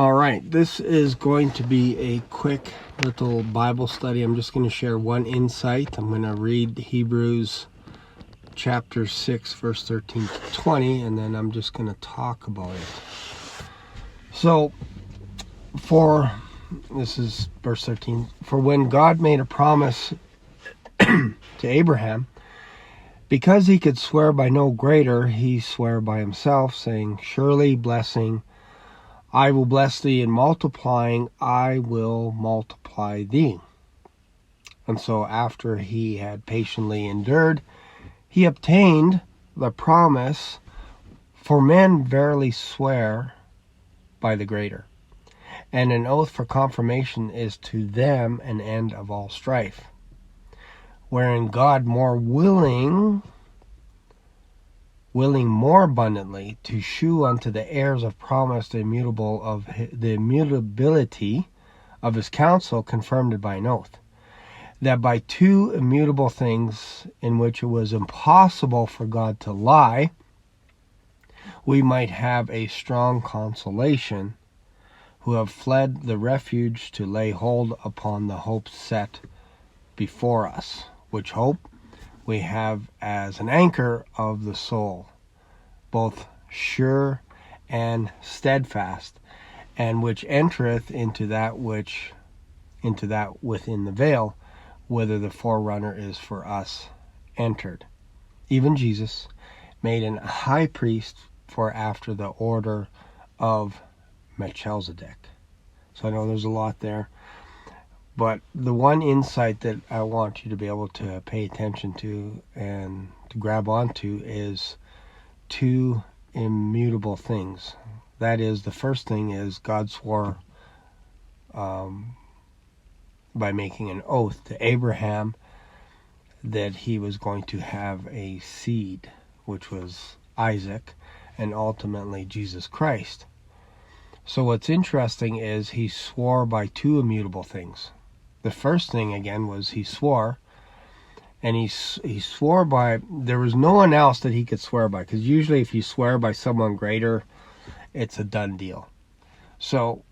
All right, this is going to be a quick little Bible study. I'm just going to share one insight. I'm going to read Hebrews chapter 6, verse 13 to 20, and then I'm just going to talk about it. So, this is verse 13. For when God made a promise to Abraham, because he could swear by no greater, he swore by himself, saying, surely blessing, I will bless thee, and multiplying, I will multiply thee. And so after he had patiently endured, he obtained the promise. For men verily swear by the greater, and an oath for confirmation is to them an end of all strife, wherein God more willing more abundantly to shew unto the heirs of promise the immutability of his counsel, confirmed it by an oath, that by two immutable things in which it was impossible for God to lie, we might have a strong consolation, who have fled the refuge to lay hold upon the hope set before us, which hope we have as an anchor of the soul, both sure and steadfast, and which entereth into that within the veil, whither the forerunner is for us entered, even Jesus, made an high priest for after the order of Melchizedek. So I know there's a lot there, but the one insight that I want you to be able to pay attention to and to grab onto is two immutable things. That is, the first thing is God swore by making an oath to Abraham that he was going to have a seed, which was Isaac, and ultimately Jesus Christ. So what's interesting is he swore by two immutable things. The first thing, again, was he swore, and he swore by, there was no one else that he could swear by, because usually if you swear by someone greater, it's a done deal. So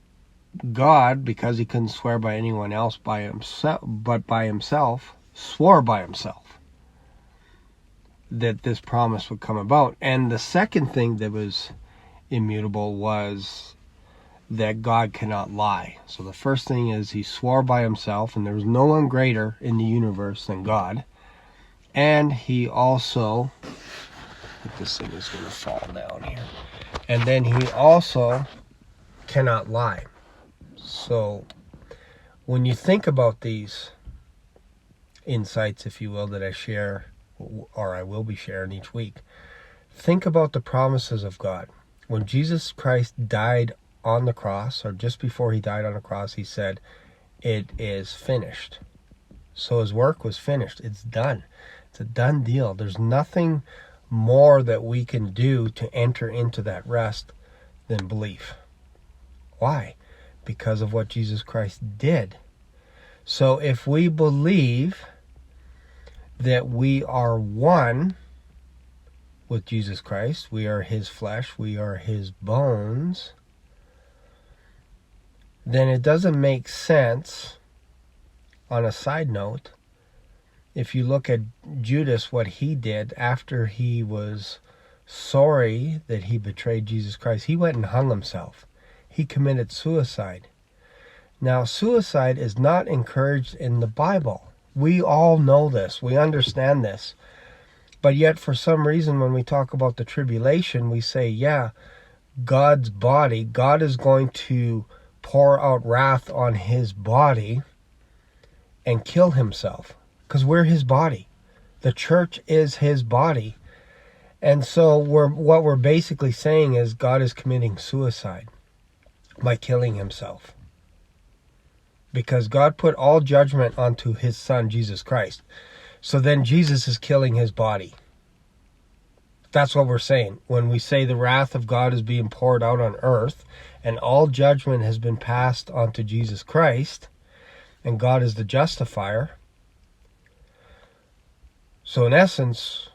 God, because he couldn't swear by anyone else by himself, but by himself, swore by himself that this promise would come about. And the second thing that was immutable was that God cannot lie. So the first thing is he swore by himself, and there was no one greater in the universe than God. And he also, I think this thing is going to fall down here. And then he also cannot lie. So when you think about these insights, if you will, that I share, or I will be sharing each week, think about the promises of God. When Jesus Christ died on the cross, or just before he died on the cross, he said, it is finished. So his work was finished. It's done. It's a done deal. There's nothing more that we can do to enter into that rest than belief. Why? Because of what Jesus Christ did. So if we believe that we are one with Jesus Christ, we are his flesh, we are his bones, then it doesn't make sense, on a side note, if you look at Judas, what he did after he was sorry that he betrayed Jesus Christ, he went and hung himself. He committed suicide. Now, suicide is not encouraged in the Bible. We all know this. We understand this. But yet, for some reason, when we talk about the tribulation, we say, yeah, God's body, God is going to pour out wrath on his body and kill himself, because we're his body. The church is his body. And so what we're basically saying is God is committing suicide by killing himself, because God put all judgment onto his son, Jesus Christ. So then Jesus is killing his body. That's what we're saying. When we say the wrath of God is being poured out on earth, and all judgment has been passed onto Jesus Christ, and God is the justifier. So in essence,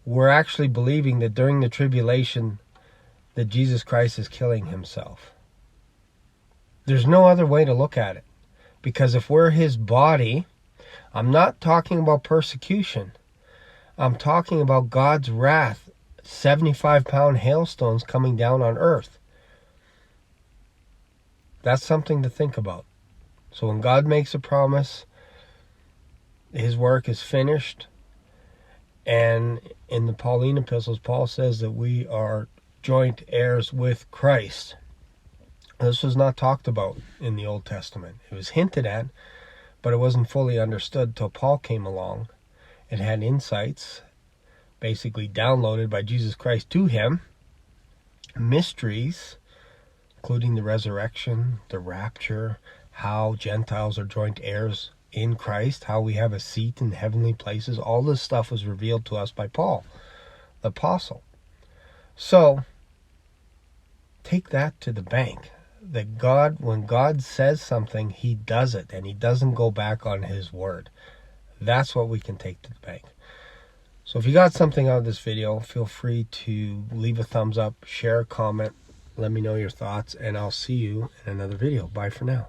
we're actually believing that during the tribulation that Jesus Christ is killing himself. There's no other way to look at it. Because if we're his body, I'm not talking about persecution. I'm talking about God's wrath, 75-pound hailstones coming down on earth. That's something to think about. So when God makes a promise, his work is finished. And in the Pauline epistles, Paul says that we are joint heirs with Christ. This was not talked about in the Old Testament. It was hinted at, but it wasn't fully understood till Paul came along. It had insights, basically downloaded by Jesus Christ to him, mysteries, including the resurrection, the rapture, how Gentiles are joint heirs in Christ, how we have a seat in heavenly places. All this stuff was revealed to us by Paul, the apostle. So, take that to the bank. That God, when God says something, he does it, and he doesn't go back on his word. That's what we can take to the bank. So if you got something out of this video, feel free to leave a thumbs up, share a comment, let me know your thoughts, and I'll see you in another video. Bye for now.